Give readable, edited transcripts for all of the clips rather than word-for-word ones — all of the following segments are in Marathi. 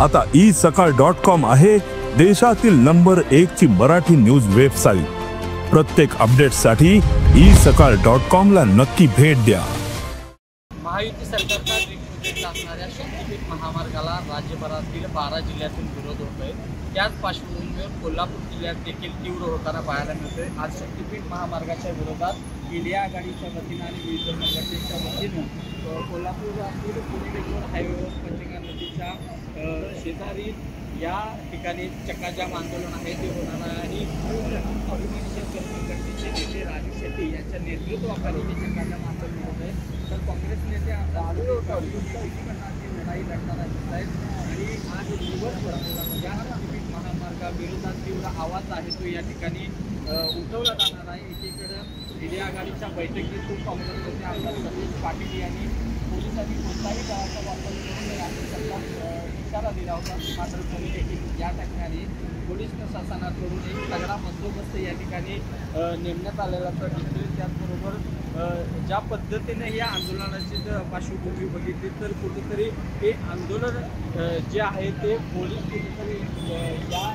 आता isakal.com आहे देशातील नंबर 1 ची मराठी न्यूज वेबसाईट। प्रत्येक अपडेटसाठी isakal.com ला नक्की भेट द्या। महायुती सरकारच्या दिग्विजय असणाऱ्या शक्तीपीठ महामार्गाला राज्यभरातील 12 जिल्ह्यातून विरोध होतोय। त्याच पार्श्वभूमीवर कोल्हापूर जिल्ह्यात देखील तीव्र होताना पाहायला मिळतोय। आज शक्तीपीठ महामार्गाच्या विरोधात इंडिया आघाडीच्या वतीनं आणि विविध संघटनेच्या वतीनं कोल्हापूरातील पुणे बेंगलोर हायवेवर पंचगंगा नदीच्या शेजारी या ठिकाणी चक्काजाम आंदोलन आहे ते होणार आहे। अभिमन्यू संघटनेचे नेते राजू शेट्टी यांच्या नेतृत्वाखाली हे चक्काजाम आंदोलन होत आहे। तर काँग्रेस नेते लढाई लढताना दिसत आहेत आणि आज दिवसभर या शक्तीपीठ महामार्गाविरोधात तीव्र आवाज आहे तो या ठिकाणी उठवला जाणार आहे। एकीकडे इंडिया आघाडीच्या बैठकीतून काँग्रेस नेते आमदार सतीश पाटील यांनी पोलिसांनी कोणताही दलाचा वापर करू नये असा इशारा दिला होता। मात्र तरी देखील या ठिकाणी पोलीस प्रशासनाकडून एक तगडा बंदोबस्त या ठिकाणी नेमण्यात आलेला तर दिसतोय। त्याचबरोबर ज्या पद्धतीने या आंदोलनाची जर पार्श्वभूमी बघितली तर कुठेतरी हे आंदोलन जे आहे ते पोलीस कुठेतरी या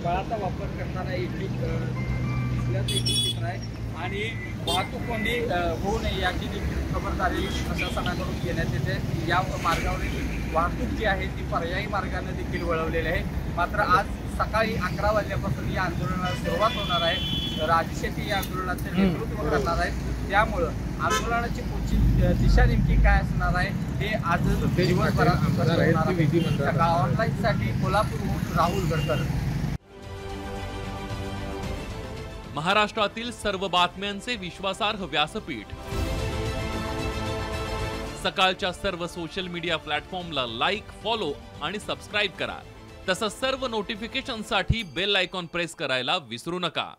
बळाचा वापर करताना दिसल्याचं एक चित्र आहे आणि वाहतूक कोंडी होऊ नये याची देखील खबरदारी प्रशासनाकडून घेण्यात येते। या मार्गावरील वाहतूक जी आहे ती पर्यायी मार्गाने देखील वळवलेली आहे। मात्र आज सकाळी 11 वाजल्यापासून या आंदोलनाला सुरुवात होणार आहे। राजू शेट्टी या आंदोलनाचे नेतृत्व करणार आहेत। त्यामुळं आंदोलनाची पुढची दिशा नेमकी काय असणार आहे हे आज दिवसभरात ऑनलाईनसाठी कोल्हापूरहून राहुल गडकर। महाराष्ट्रातील सर्व बातम्यांचे विश्वासार्ह व्यासपीठ सकाळच्या सर्व सोशल मीडिया प्लॅटफॉर्मला लाईक, फॉलो आणि सबस्क्राईब करा। तसंच सर्व नोटिफिकेशनसाठी बेल आयकॉन प्रेस करायला विसरू नका।